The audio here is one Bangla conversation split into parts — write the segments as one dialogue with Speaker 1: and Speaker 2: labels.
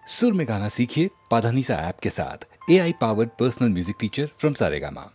Speaker 1: सुर में गाना सीखिए पाधानीसा ऐप के साथ। AI powered personal music teacher from Saregama.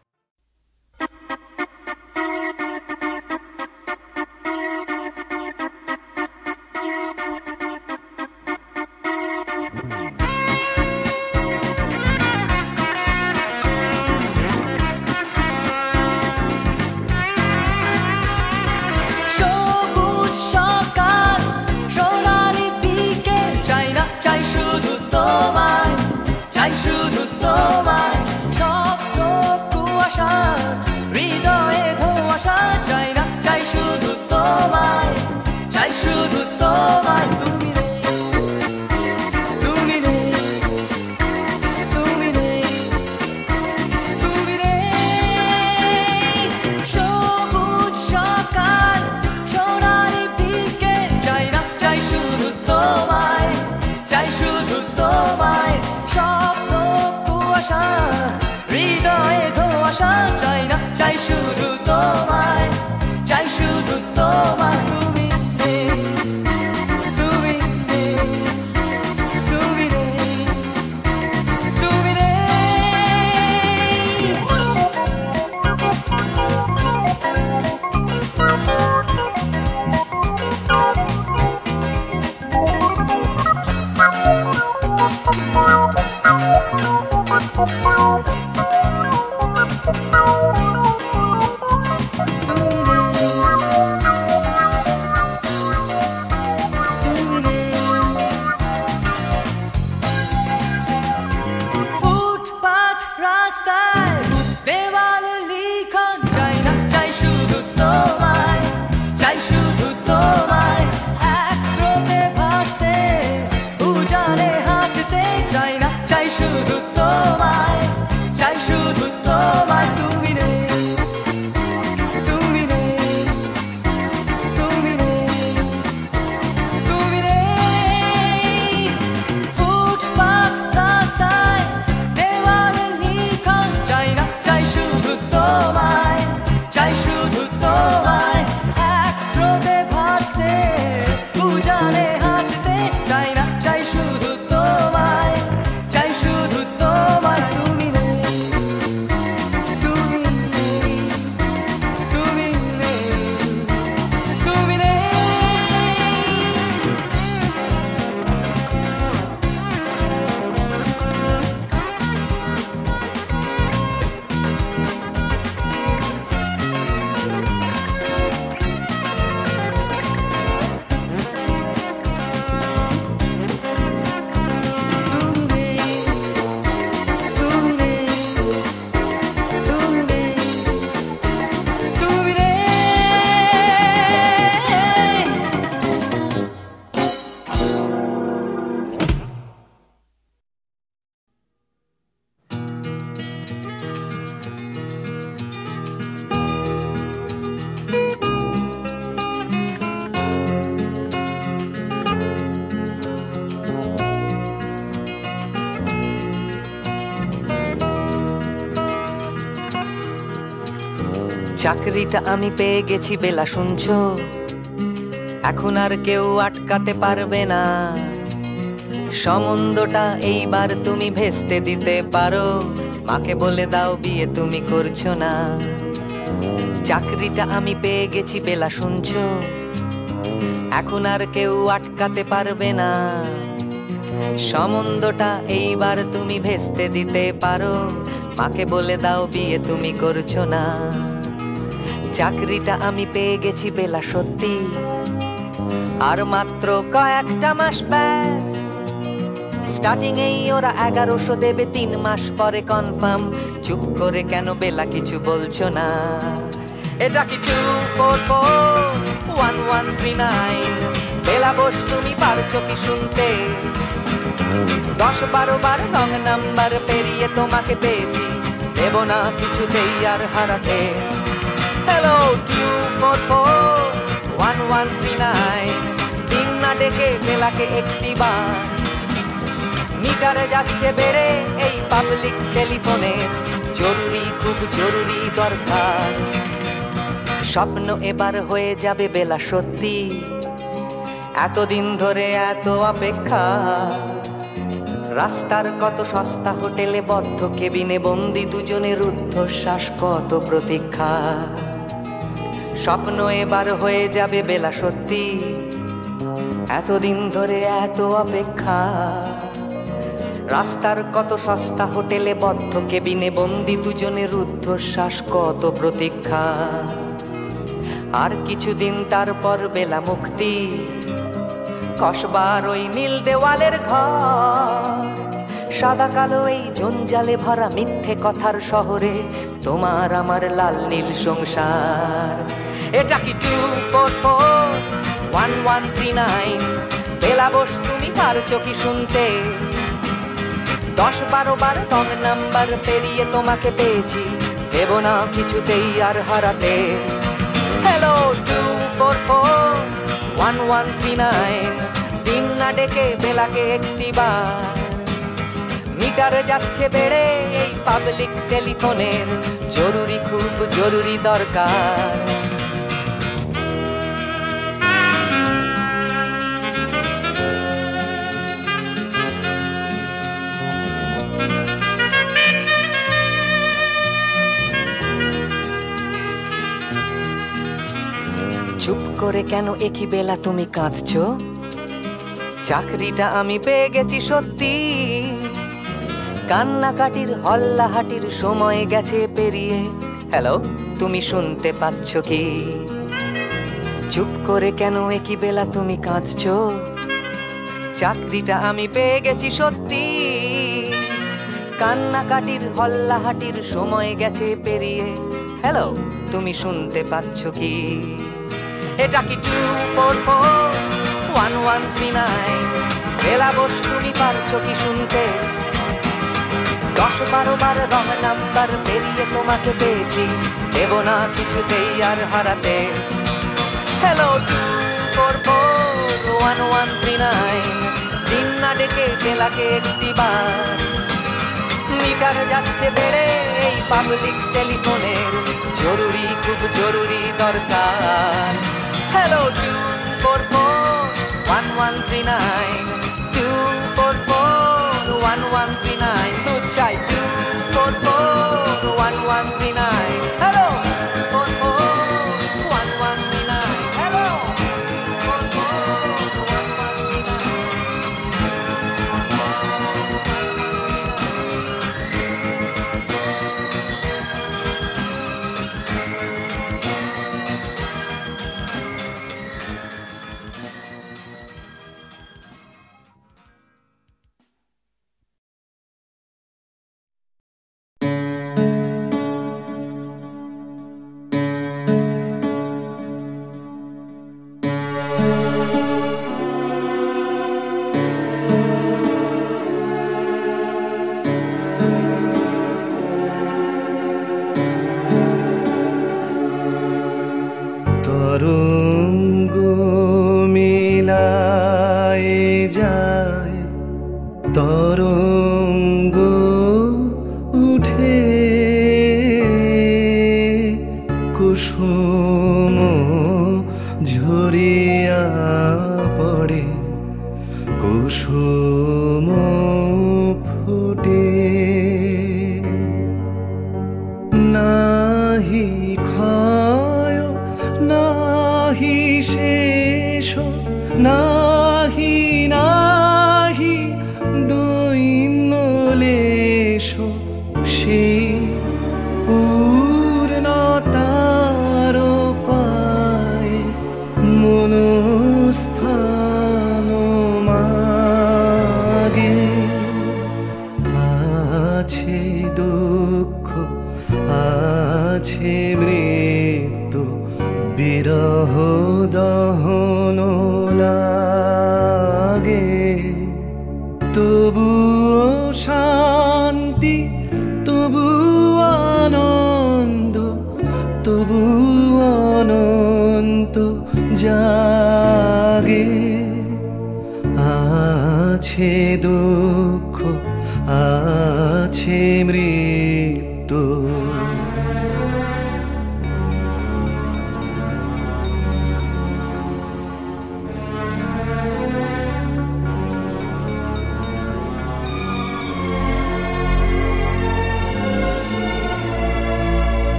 Speaker 2: চাকরিটা আমি পেয়ে গেছি বেলা, শুনছো? এখন আর কেউ আটকাতে পারবে না। সম্বন্ধটা এইবার তুমি ভেস্তে দিতে পারো, মাকে বলে দাও বিয়ে তুমি করছো না। চাকরিটা আমি পেয়ে গেছি বেলা, শুনছো? এখন আর কেউ আটকাতে পারবে না। সম্বন্ধটা এইবার তুমি ভেস্তে দিতে পারো, মাকে বলে দাও বিয়ে তুমি করছো না। চাকরিটা আমি পেয়ে গেছি বেলা, সত্যি আর মাত্র কয়েকটা মাস ব্যাস। স্টার্টিং এই ওরা 1100 দেবে, 3 মাস পরে কনফার্ম। চুপ করে কেন বেলা কিছু বলছো না? এটা কি 2441139? বেলা বোস তুমি পারছো কি শুনতে? 10-12 বার রং নাম্বার পেরিয়ে তোমাকে পেয়েছি, দেব না কিছুতেই আর হারাতে। হ্যালো 2441139, দিন না ডেকে বেলাকে একটি বার। মিটারে যাচ্ছে বেড়ে এই পাবলিক টেলিফোনে, জরুরি খুব জরুরি দরকার। স্বপ্ন এবার হয়ে যাবে বেলা, সত্যি এতদিন ধরে এত অপেক্ষা। রাস্তার কত সস্তা হোটেলে বদ্ধ কেবিনে বন্দি দুজনের রুদ্ধশ্বাস, কত প্রতীক্ষা। স্বপ্ন এবার হয়ে যাবে বেলা সত্যি, এতদিন ধরে এত অপেক্ষা। রাস্তার কত সস্তা হোটেলে বদ্ধ কেবিনে বন্দি দুজনের রুদ্ধশ্বাস, কত প্রতীক্ষা। আর কিছুদিন তারপর বেলা মুক্তি, কসবার ওই নীল দেওয়ালের ঘর। সাদা কালো এই জঞ্জালে ভরা মিথ্যে কথার শহরে তোমার আমার লাল নীল সংসার। এটা কি 2441139? বেলা বোস তুমি পারছো কি শুনতে? 10-12 বার রং নাম্বার পেরিয়ে তোমাকে পেয়েছি, দেব না কিছুতেই আর হারাতে। হ্যালো 2441139, দিন না ডেকে বেলাকে একটিবার। মিটার যাচ্ছে বেড়ে এই পাবলিক টেলিফোনের, জরুরি খুব জরুরি দরকার। চুপ করে কেন একই বেলা তুমি কাঁদছো? চাকরিটা আমি পেয়ে গেছি সত্যি, কান্নাকাটির হল্লাহাটির সময় গেছে পেরিয়ে। হ্যালো, তুমি শুনতে পাচ্ছ কি? চুপ করে কেন একই বেলা তুমি কাঁদছো? চাকরিটা আমি পেয়ে গেছি সত্যি, কান্নাকাটির হল্লাহাটির সময় গেছে পেরিয়ে। হ্যালো, তুমি শুনতে পাচ্ছ কি? এটা কি 2441139? বেলা বোস তুমি পারছো কি শুনতে? 10-12 বার রং নাম্বার পেরিয়ে তোমাকে পেয়েছি, দেব না কিছুতেই আর হারাতে। হ্যালো 2441139, দিন না ডেকে বেলাকে একটিবার। মিটার যাচ্ছে বেড়ে এই পাবলিক টেলিফোনের, জরুরি খুব জরুরি দরকার। হ্যালো 2441139, 2441139, দুধ চাই 2441139। হ্যালো 2441139, হ্যালো
Speaker 3: 2441139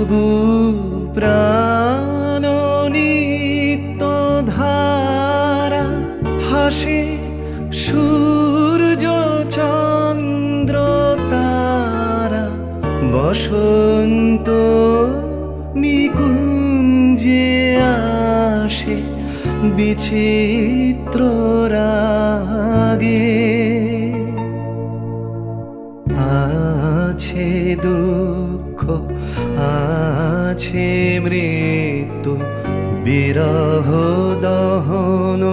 Speaker 3: তবু প্রাণ নিত্য ধারা হাসে সূর্য চন্দ্র তারা বসন্ত নিকুঞ্জে আসে বিচিত্র রাগে আছে দুঃখ আছে মৃত্যু বিরহ দহন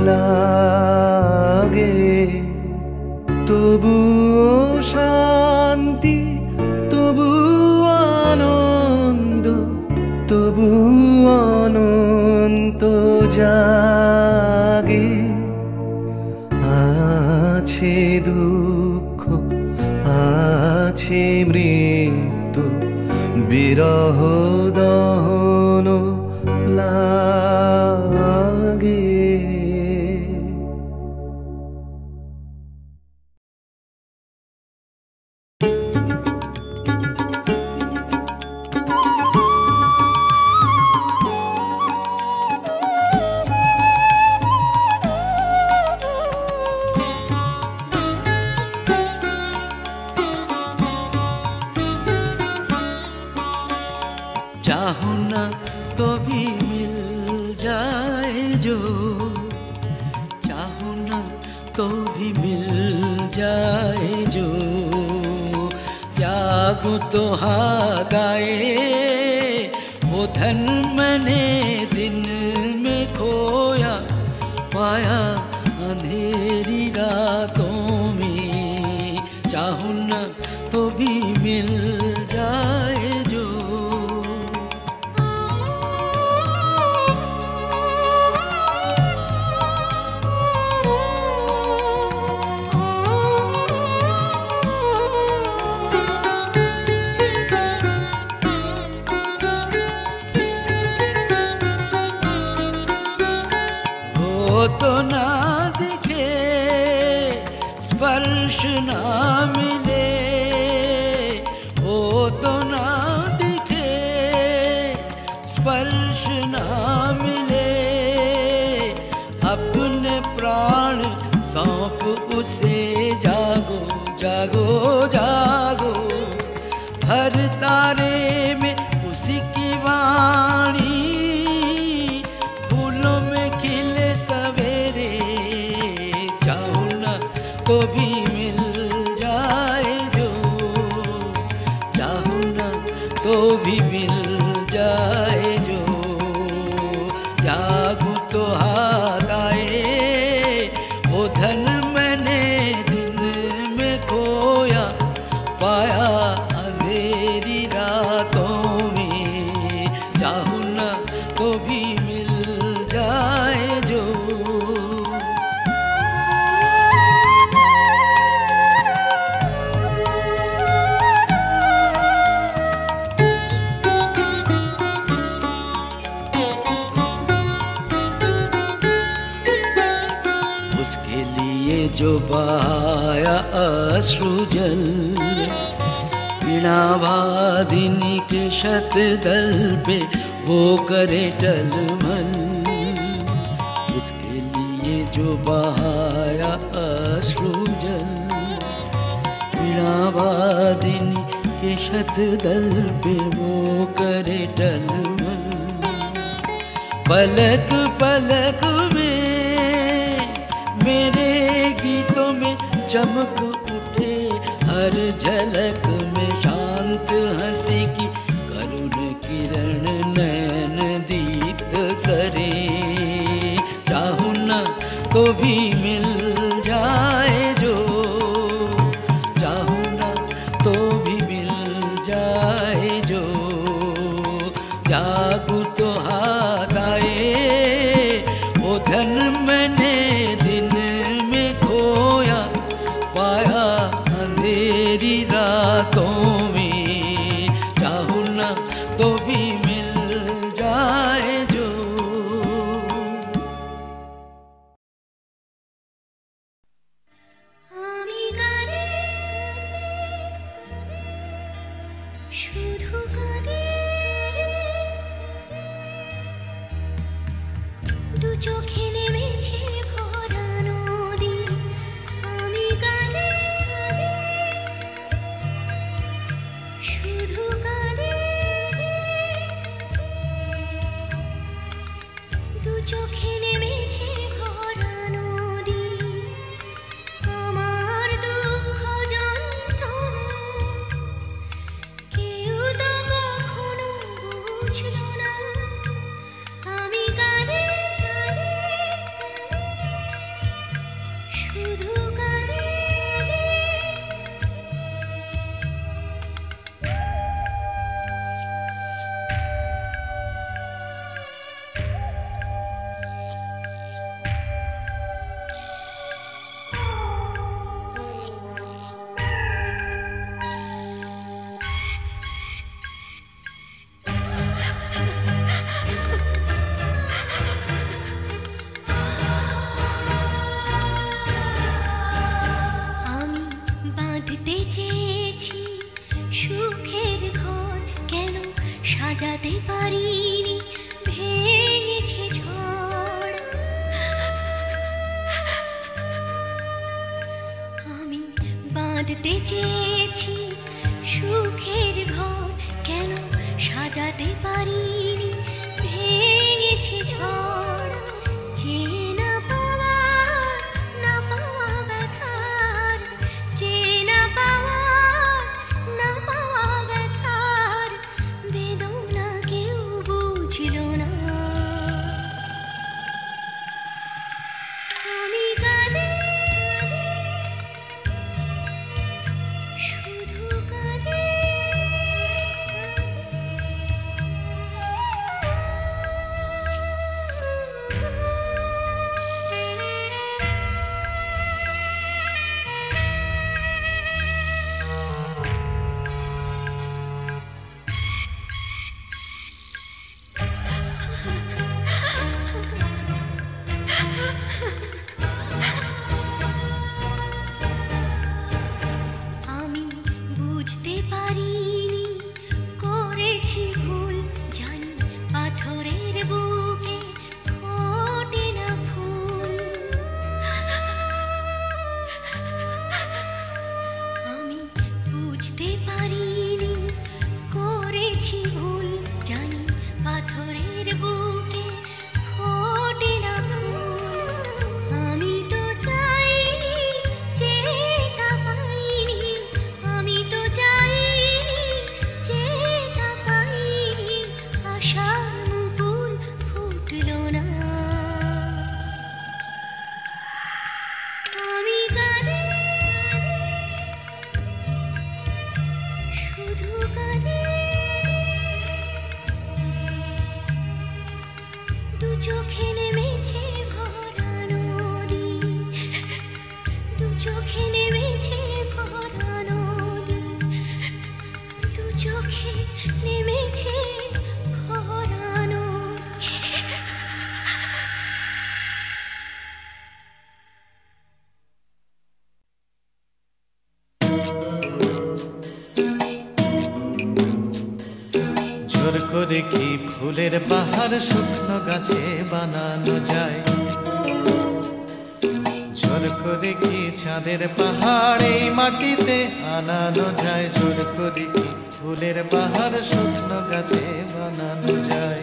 Speaker 3: লাগে তবুও শান্তি তবু আনন্দ তবু অনন্ত জাগে আছে দুঃখ আছে মৃত্যু বিরহ দহন লাগে
Speaker 4: चाहूं ना तो भी मिल जाए जो चाहूं ना तो भी मिल जाए जो त्यागूं तो हाथ आए वो धन मैंने दिन में खोया पाया अंधेरी रातों में चाहूं ना तो भी मिल जाए जो तो ना दिखे स्पर्श ना मिले वो तो ना दिखे स्पर्श ना मिले अपने प्राण सौंप उसे जागो जागो जागो हर तारे में उसी की वाणी फूलों में खिले सवेरे चाहूं ना तो भी मिल जाए जो चाहूं ना तो भी मिल जाए जो त्यागूं तो हाथ आए वो धन मैंने दिन में खोया पाया अंधेरी रातों में चाहूं ना तो भी मिल जाए जो उसके लिए जो बहाया अश्रु जल वीणावादिनी के शतदल पे वो करे टलमल उसके लिए जो बहाया अश्रु जल वीणावादिनी के शतदल पे वो करे टलमल पलक पलक में मेरे गीतों में चमक उठे हर झलक में शांत हंसी की करुण किरण नैन दीप्त करे चाहूं ना तो भी मिल जाए जो चाहूं ना तो भी मिल जाए जो त्यागूं तो हाथ आए वो धन मैंने दिन में खोया पाया अंधेरी रातों में चाहूं ना तो भी मिल जाए जो
Speaker 5: আমি গানে শুধু গানে চোখে নেমেছে ভরা নদী, আমি কাঁদে শুধু কাঁদে, দু চোখে নেমেছে ভরা নদী, আমার দুঃখ যন্ত্রণা কেউ তো কখনো বুঝলো না, আমি কাঁদে শুধু কাঁদে। আমি বাঁধতে চেয়েছি সুখের ঘর, কেন সাজাতে পারিনি, ভেঙেছে ঝড়। আমি বাঁধতে চেয়েছি সুখের ঘর, কেন সাজাতে পারিনি, ভেঙেছে ঝড়। যে না পাওয়া না পাওয়া ব্যথার, যে না পাওয়া না পাওয়া ব্যথার বেদনা কেউ বুঝলো না, আমি কাঁদে শুধু কাঁদে। আমি বুঝতে পারিনি করেছি ভুল, জানি পাথরের বুকে ফোটে না ফুল। আমি বুঝতে পারিনি করেছি ভুল, জানি পাথরের বুকে ফোটে না ফুল। আমি তো চাইনি যেটা পাইনি, আমি তো চাইনি যেটা পাইনি, আশার মুকুল ফুটলো না, আমি কাঁদে শুধু কাঁদে। দু চোখে নেমেছে ভরা নদী, দু চোখে নেমেছে ভরা নদী, দু চোখে নেমেছে ভরা নদী।
Speaker 3: জোর করে কি ফুলের পাহাড় শুকনো গাছে বানানো যায়, জোর করে কি চাঁদের পাহাড় এই মাটিতে আনানো যায়, জোর করে কি ফুলের পাহাড় শুকনো গাছে বানানো যায়,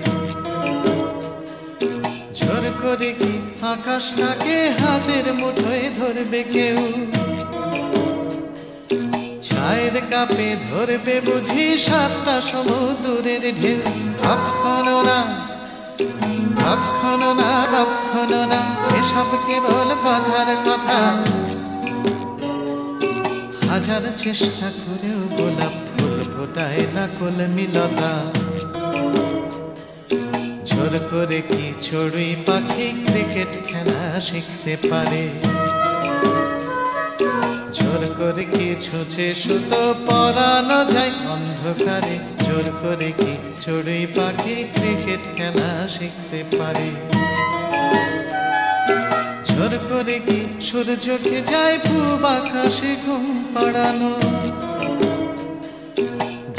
Speaker 3: জোর করে কি আকাশটাকে হাতের মুঠোয় ধরবে কেউ, চায়ের কাপে ধরবে বুঝি সাতটা সমুদ্রের ঢেউ। কখনো না কখনো না কখনো না, এসব কেবল কথার কথা, হাজার চেষ্টা করেও গোলাপ ফুল ফোটায় না কলমিলতা। জোর করে কি চড়ুই পাখি ক্রিকেট খেলা শিখতে পারে, জোর করে কি ছুঁচে সুতো পরানো যায় অন্ধকারে, জোর করে কি চড়ুই পাখি ক্রিকেট খেলা শিখতে পারে, জোর করে কি সূর্যকে যায় পূব আকাশে ঘুম পাড়ানো,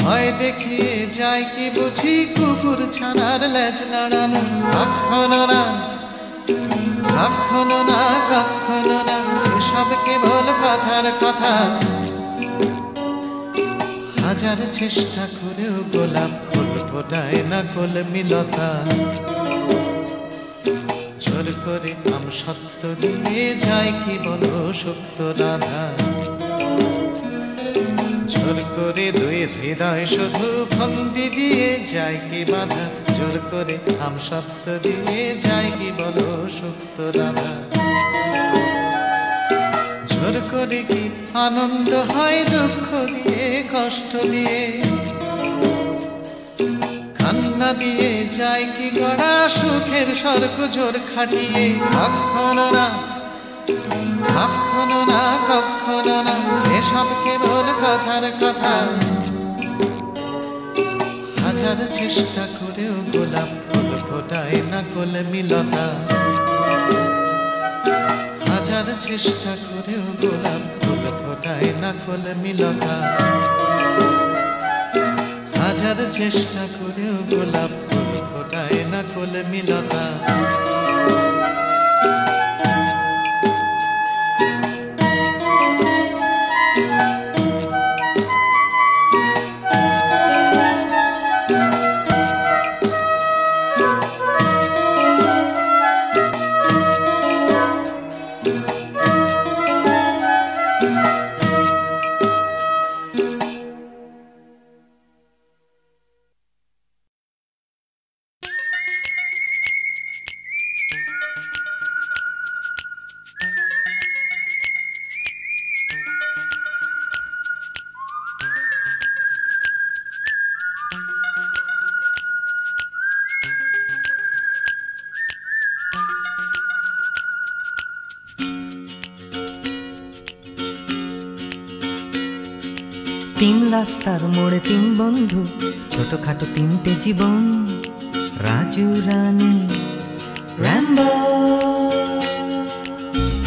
Speaker 3: ভয় দেখিয়ে যায় কি বুঝি কুকুর ছানার লেজ নাড়ানো। কখনো না কখনো না কখনো না, এসব কেবল কথার কথা। হাজার চেষ্টা করেও গোলাপ ফুল ফোটায় না কলমিলতা। জোর করে আম সত্য দিয়ে যায় কি বলো সুপ্ত রাধা। জোর করে দুই হৃদয় শুধু ফন্দি দিয়ে যায় কি বাধা। জোর করে আম সত্য দিয়ে যায় কি বলো সুপ্ত রাধা। জোর করে কি আনন্দ হয় দুঃখ দিয়ে কষ্ট দিয়ে। কান্না দিয়ে যায় কি গড়া সুখের স্বর্গ জোর খাটিয়ে। কখনো না কখনো না কখনো না, এসব কেবল কথার কথা। হাজার চেষ্টা করেও গোলাপ ফুল ফোটায় না কলমিলতা। হাজার চেষ্টা করেও গোলাপ ফুল ফোটায় না কলমিলতা। হাজার চেষ্টা করেও গোলাপ ফুল ফোটায় না কলমিলতা।
Speaker 2: তিন রাস্তার মোড়ে তিন বন্ধু, ছোটখাটো তিনটে জীবন। রাজু রানী র্যাম্বো,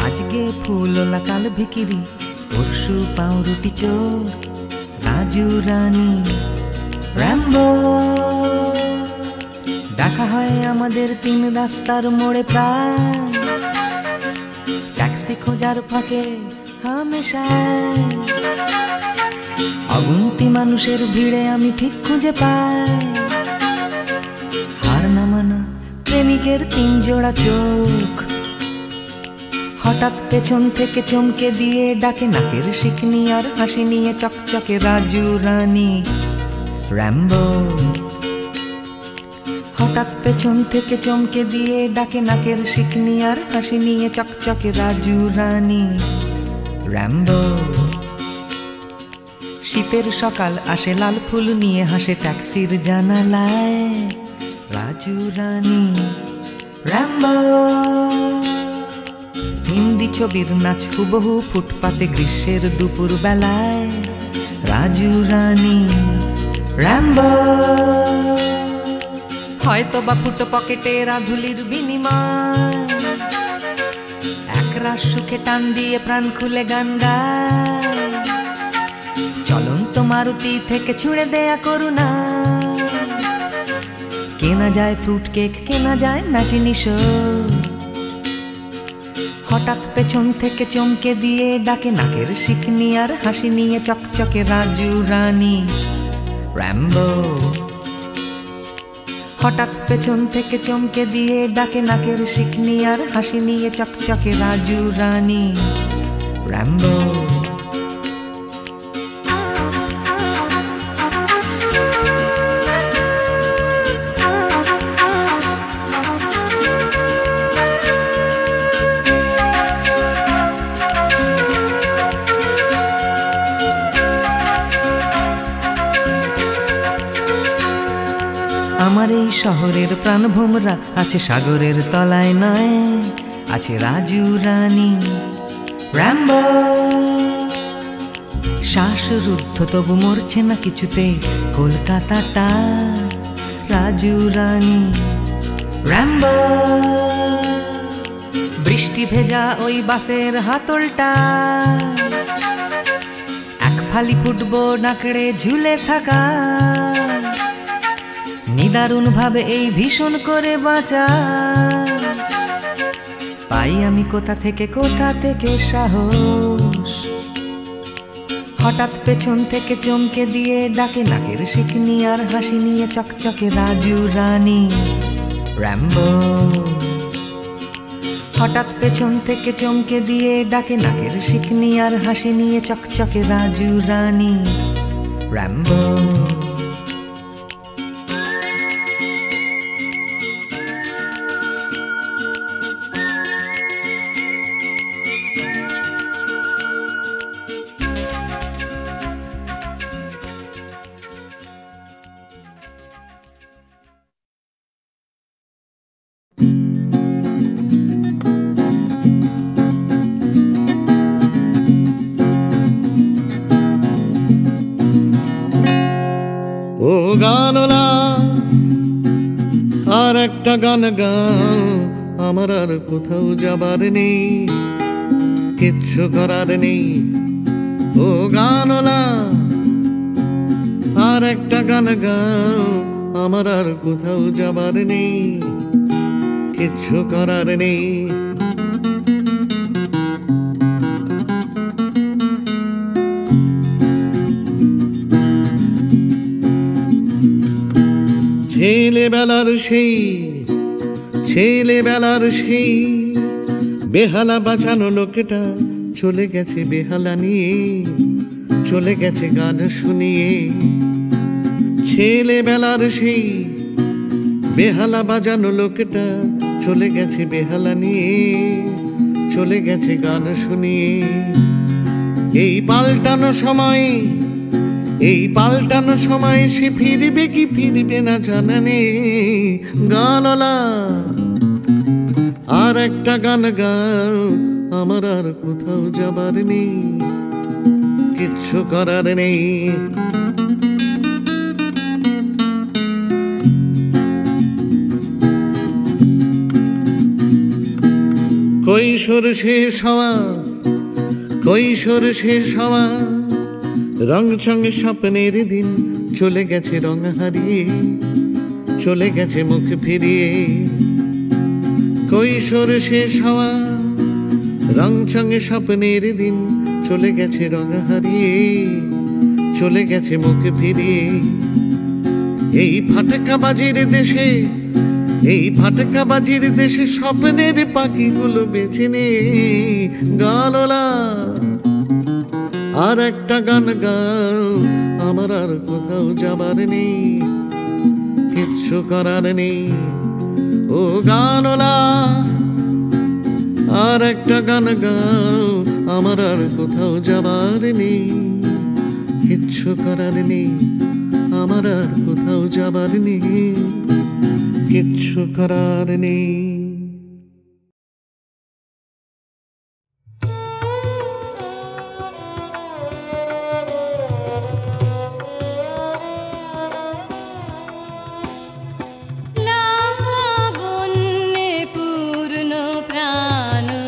Speaker 2: আজকে ফুলওলা কাল ভিকিরি, পরশু পাউরুটি চোর। রাজু রানী র্যাম্বো, দেখা হয় আমাদের তিন রাস্তার মোড়ে প্রায়। ট্যাক্সি খোঁজার ফাঁকে হামেশায় অগুন্তি মানুষের ভিড়ে আমি ঠিক খুঁজে পাই। হার না মানা প্রেমিকের তিন জোড়া চোখ, হঠাৎ পেছন থেকে চমকে দিয়ে ডাকে নাকের শিকনি আর হাসি নিয়ে চকচকে রাজু রানী র্যাম্বো। হঠাৎ পেছন থেকে চমকে দিয়ে ডাকে নাকের শিকনি আর হাসি নিয়ে চকচকে রাজু রানী র্যাম্বো। শীতের সকাল আসে লাল ফুল নিয়ে হাসে ট্যাক্সির জানালায়। রাজু রানী র্যাম্বো, হিন্দি ছবির নাচ হুবহু ফুটপাতে গ্রীষ্মের দুপুর বেলায়। রাজু রানী র্যাম্বো, হয়তো বা ফুটো পকেটে রাধুলির বিনিময়। একরাশ সুখে টান দিয়ে প্রাণ খুলে গান গায়। চলন্ত মারুতি থেকে ছুঁড়ে দেয়া করুণা, কেনা যায় ফ্রুট কেক, কেনা যায় ম্যাটিনি শো। হঠাৎ পেছন থেকে চমকে দিয়ে ডাকে নাকের শিকনি আর হাসি নিয়ে চকচকে রাজু রানী র্যাম্বো। হঠাৎ পেছন থেকে চমকে দিয়ে ডাকে নাকের শিকনি আর হাসি নিয়ে চকচকে রাজু রানী র্যাম্বো। আমার এই শহরের প্রাণভোমরা আছে সাগরের তলায় নয়, আছে রাজু রানী র্যাম্বো। শ্বাসরুদ্ধ তবু মরছে না কিছুতে কলকাতাটা। রাজু রানী র্যাম্বো, বৃষ্টি ভেজা ওই বাসের হাতলটা, এক ফালি ফুটবল আঁকড়ে ঝুলে থাকা। নিদারুণ ভাবে এই ভীষণ করে বাঁচা, পাই আমি কোথা থেকে সাহস, হঠাৎ পেছন থেকে চমকে দিয়ে ডাকে নাকের শিকনি আর হাসি নিয়ে চকচকে রাজু রানী র্যাম্বো। হঠাৎ পেছন থেকে চমকে দিয়ে ডাকে নাকের শিকনি আর হাসি নিয়ে চকচকে রাজু রানী র্যাম্বো।
Speaker 3: ও গানলা আর একটা গান গাও, আমার আর কোথাও যাবার নেই, কিচ্ছু করার নেই। ও গানলা আর একটা গান গাও, আমার আর কোথাও যাবার নেই, কিচ্ছু করার নেই। ছেলেবেলার সেই বেহালা বাজানো লোকটা চলে গেছে বেহালা নিয়ে, চলে গেছে গান শুনিয়ে। ছেলেবেলার সেই বেহালা বাজানো লোকটা চলে গেছে বেহালা নিয়ে, চলে গেছে গান শুনিয়ে। এই পাল্টানো সময় সে ফিরবে কি ফিরবে না জানা নেই। গানলা আর একটা গান গাও, আমার আর কোথাও যাবার নেই, কিচ্ছু করার নেই। কৈশোর শেষ হওয়া রং চঙে স্বপ্নের দিন চলে গেছে রং হারিয়ে, চলে গেছে মুখ ফিরিয়ে। কৈশোর শেষ হওয়া রং চঙে স্বপ্নের দিন চলে গেছে রং হারিয়ে, চলে গেছে মুখ ফিরিয়ে। এই ফাটকাবাজির দেশে স্বপ্নের পাখিগুলো বেছে নে। গানলা আর একটা গান গাও, আমার আর কোথাও যাবার নেই, কিচ্ছু করার নেই। ও গানলা আর একটা গান গাও, আমার আর কোথাও যাবার নেই, কিচ্ছু করার নেই। আমার আর কোথাও যাবার নেই, কিচ্ছু করার নেই।
Speaker 5: প্রাণে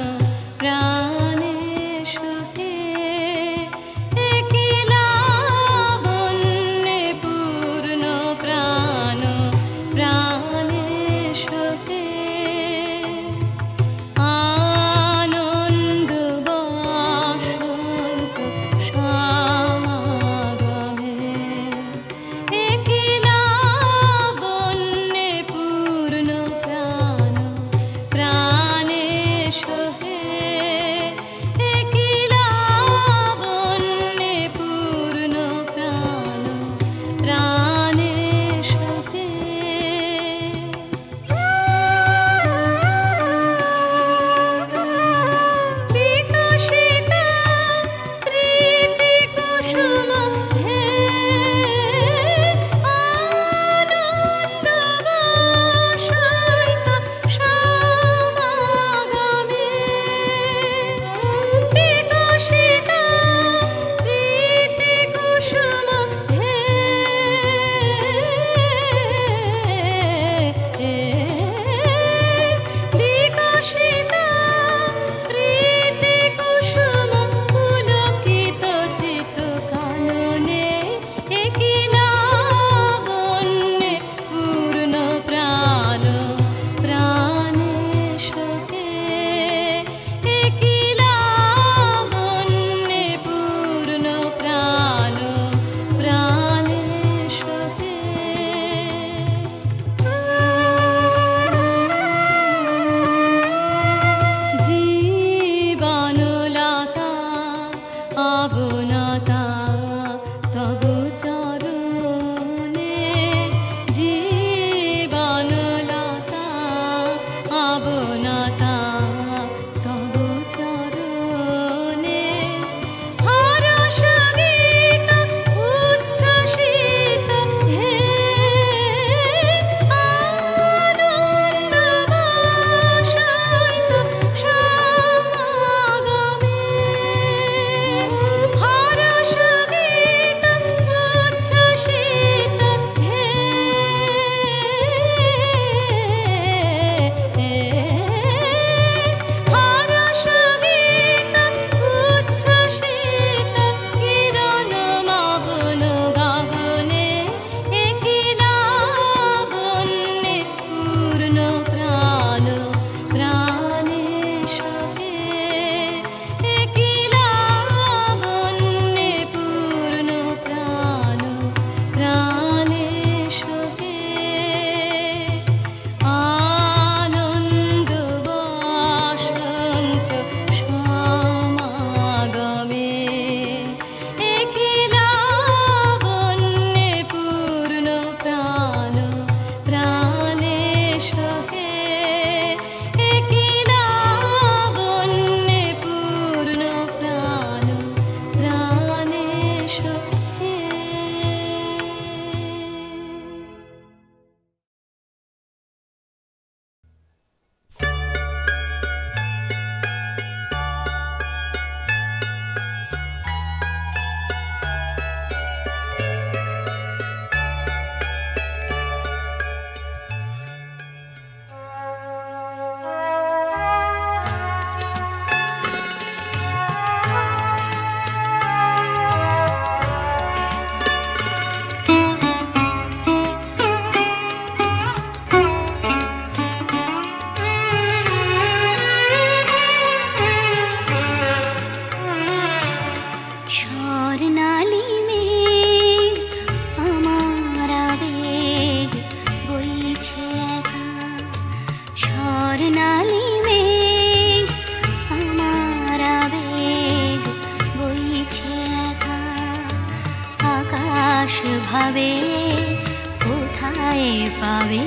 Speaker 5: পাবে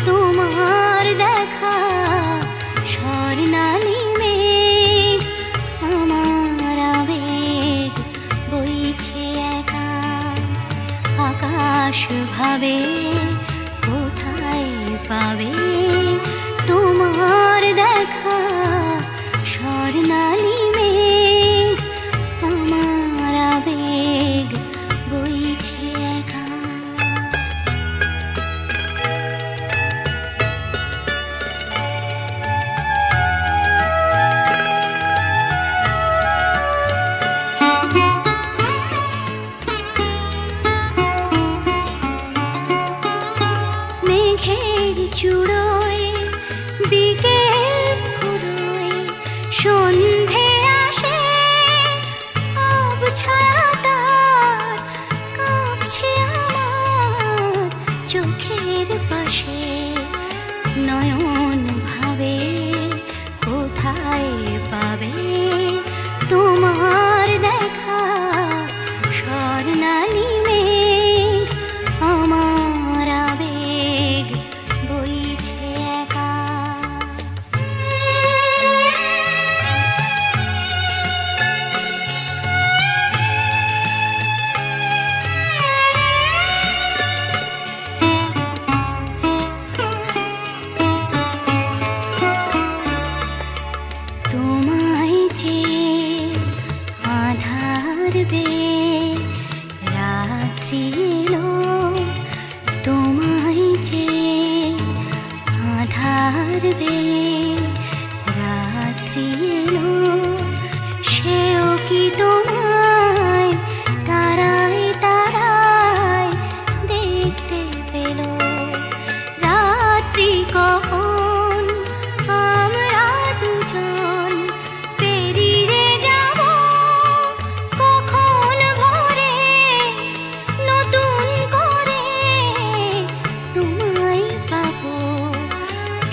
Speaker 5: তোমার দেখা স্বর্ণালী মেঘ আমার আবেগ বইছে একা আকাশ ভাবে কোথায় পাবে তোমার দেখা স্বর্ণালী মেঘ আমার আবেগ বইছে একা মেঘের চূড়োয় বিকেল ফুরোয় সন্ধে আসে আবছায়া তার কাঁপছে আমার চোখের পাশে নয়ন ভাবে কোথায় পাবে তোমার দেখা স্বর্ণালী মেঘ আমার আবেগ বইছে একা তোমায় যে আধার বে রাত্রি এলো তোমায় যে আধার বে রাত্রি এলো সেও কি তোমায় তারায় তারায় দেখতে পেল রাত্রি কখন আমরা দুজন পেরিয়ে যাব কখন ভোরে নতুন করে তোমায় পাবো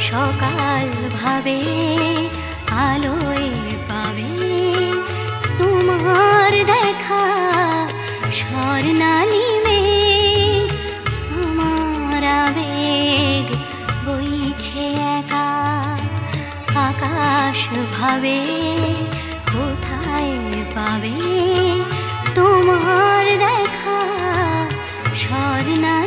Speaker 5: সকাল ভাবে আলোয় পাবে তোমার দেখা স্বর্ণালী মেঘ আমার আবেগ বইছে একা আকাশ ভাবে কোথায় পাবে তোমার দেখা স্বর্ণালী